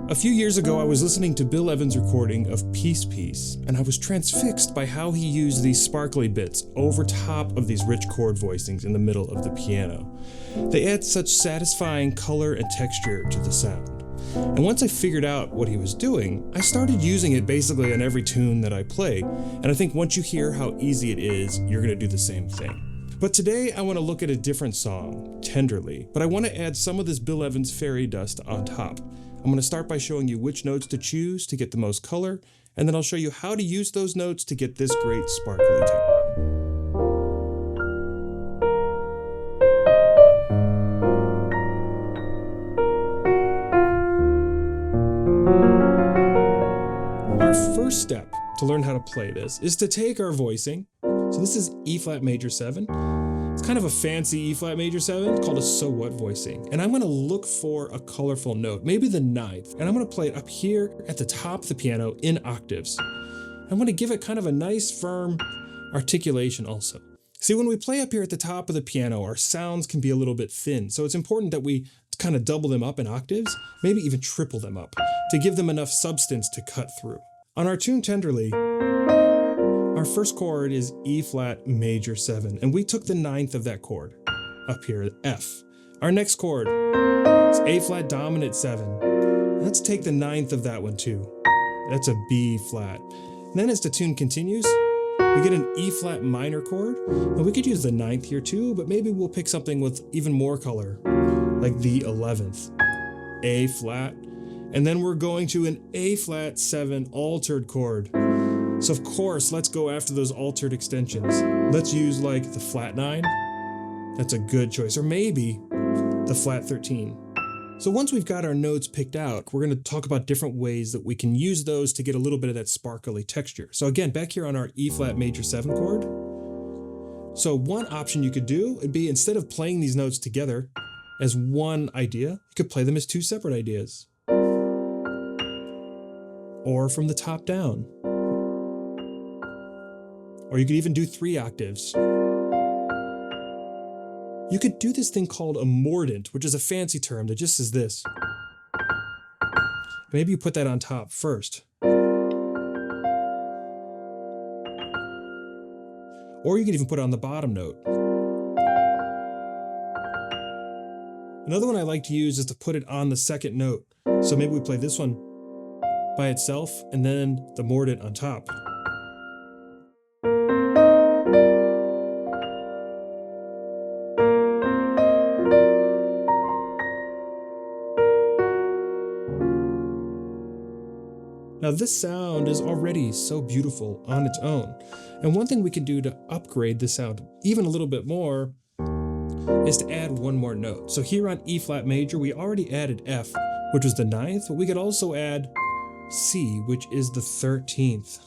A few years ago, I was listening to Bill Evans' recording of Peace Piece, and I was transfixed by how he used these sparkly bits over top of these rich chord voicings in the middle of the piano. They add such satisfying color and texture to the sound. And once I figured out what he was doing, I started using it basically on every tune that I play, and I think once you hear how easy it is, you're going to do the same thing. But today I want to look at a different song, Tenderly, but I want to add some of this Bill Evans fairy dust on top. I'm going to start by showing you which notes to choose to get the most color, and then I'll show you how to use those notes to get this great sparkly texture. Our first step to learn how to play this is to take our voicing. So this is E flat major 7. It's kind of a fancy E flat major 7 called a so what voicing. And I'm going to look for a colorful note, maybe the 9th, and I'm going to play it up here at the top of the piano in octaves. I'm going to give it kind of a nice firm articulation also. See, when we play up here at the top of the piano, our sounds can be a little bit thin. So it's important that we kind of double them up in octaves, maybe even triple them up to give them enough substance to cut through. On our tune Tenderly, our first chord is E flat major 7, and we took the 9th of that chord up here, F. Our next chord is A flat dominant 7. Let's take the 9th of that one too. That's a B flat. And then as the tune continues, we get an E flat minor chord. And we could use the 9th here too, but maybe we'll pick something with even more color, like the 11th, A flat. And then we're going to an A flat 7 altered chord. So of course, let's go after those altered extensions. Let's use like the flat 9. That's a good choice. Or maybe the flat 13. So once we've got our notes picked out, we're going to talk about different ways that we can use those to get a little bit of that sparkly texture. So again, back here on our E flat major 7 chord. So one option you could do would be, instead of playing these notes together as one idea, you could play them as two separate ideas. Or from the top down. Or you could even do 3 octaves. You could do this thing called a mordant, which is a fancy term that just says this. Maybe you put that on top first. Or you could even put it on the bottom note. Another one I like to use is to put it on the second note. So maybe we play this one by itself and then the mordant on top. Now this sound is already so beautiful on its own, and one thing we can do to upgrade the sound even a little bit more is to add one more note. So here on E flat major, we already added F, which was the 9th, but we could also add C, which is the 13th.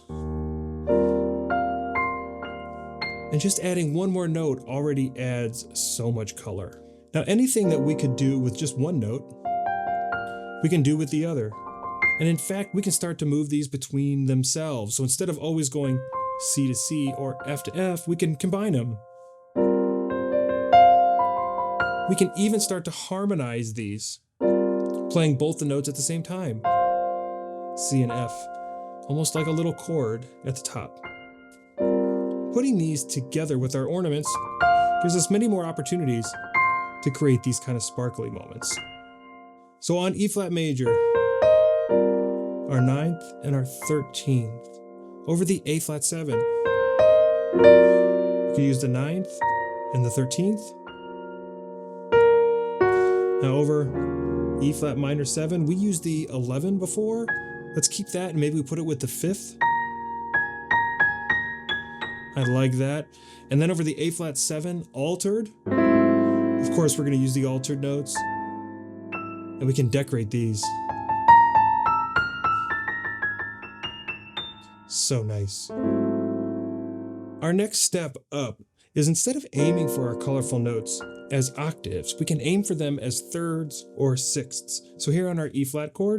And just adding one more note already adds so much color. Now anything that we could do with just one note, we can do with the other. And in fact, we can start to move these between themselves. So instead of always going C to C or F to F, we can combine them. We can even start to harmonize these, playing both the notes at the same time. C and F, almost like a little chord at the top. Putting these together with our ornaments gives us many more opportunities to create these kind of sparkly moments. So on E flat major, our 9th and our 13th, over the A flat 7, you can use the 9th and the 13th. Now over E flat minor 7, we used the 11 before. Let's keep that and maybe we put it with the 5th. I like that. And then over the A flat 7 altered, of course we're going to use the altered notes, and we can decorate these. So nice. Our next step up is, instead of aiming for our colorful notes as octaves, we can aim for them as thirds or sixths. So here on our E flat chord,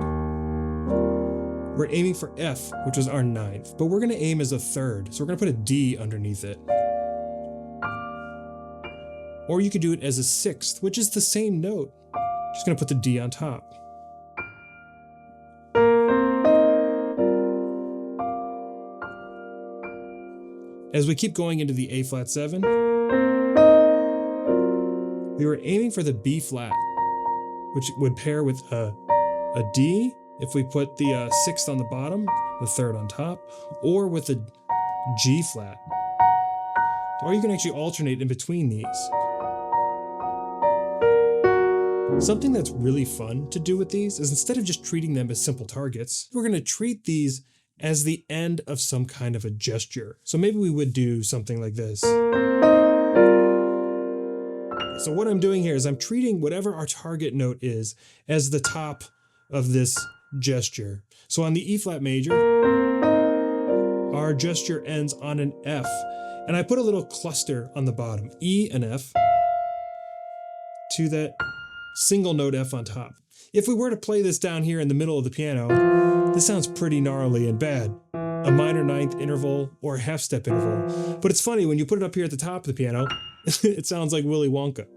we're aiming for F, which was our 9th, but we're going to aim as a third. So we're going to put a D underneath it. Or you could do it as a 6th, which is the same note. Just going to put the D on top. as we keep going into the A flat 7, we were aiming for the B flat, which would pair with a D if we put the 6th on the bottom, the 3rd on top, or with a G flat. Or you can actually alternate in between these. Something that's really fun to do with these is instead of just treating them as simple targets, we're going to treat these as the end of some kind of a gesture. So maybe we would do something like this. So what I'm doing here is I'm treating whatever our target note is as the top of this gesture. So on the E flat major, our gesture ends on an F, and I put a little cluster on the bottom, E and F, to that single note F on top. If we were to play this down here in the middle of the piano, this sounds pretty gnarly and bad. A minor ninth interval or a half step interval. But it's funny, when you put it up here at the top of the piano, it sounds like Willy Wonka.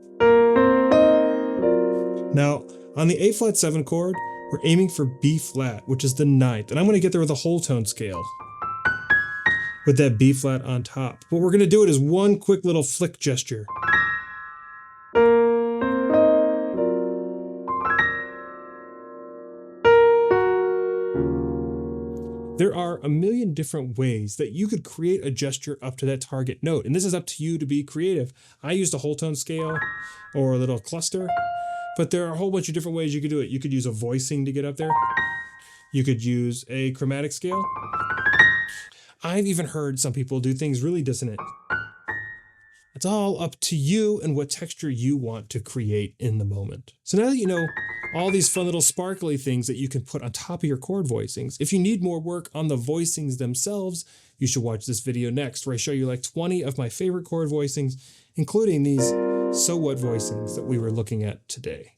Now, on the A flat 7 chord, we're aiming for B flat, which is the 9th, and I'm going to get there with a whole tone scale with that B flat on top. What we're going to do it is one quick little flick gesture. There are a million different ways that you could create a gesture up to that target note, and this is up to you to be creative. I used a whole tone scale or a little cluster, but there are a whole bunch of different ways you could do it. You could use a voicing to get up there. You could use a chromatic scale. I've even heard some people do things really dissonant. It's all up to you and what texture you want to create in the moment. So now that you know all these fun little sparkly things that you can put on top of your chord voicings, if you need more work on the voicings themselves, you should watch this video next, where I show you like 20 of my favorite chord voicings, including these so what voicings that we were looking at today.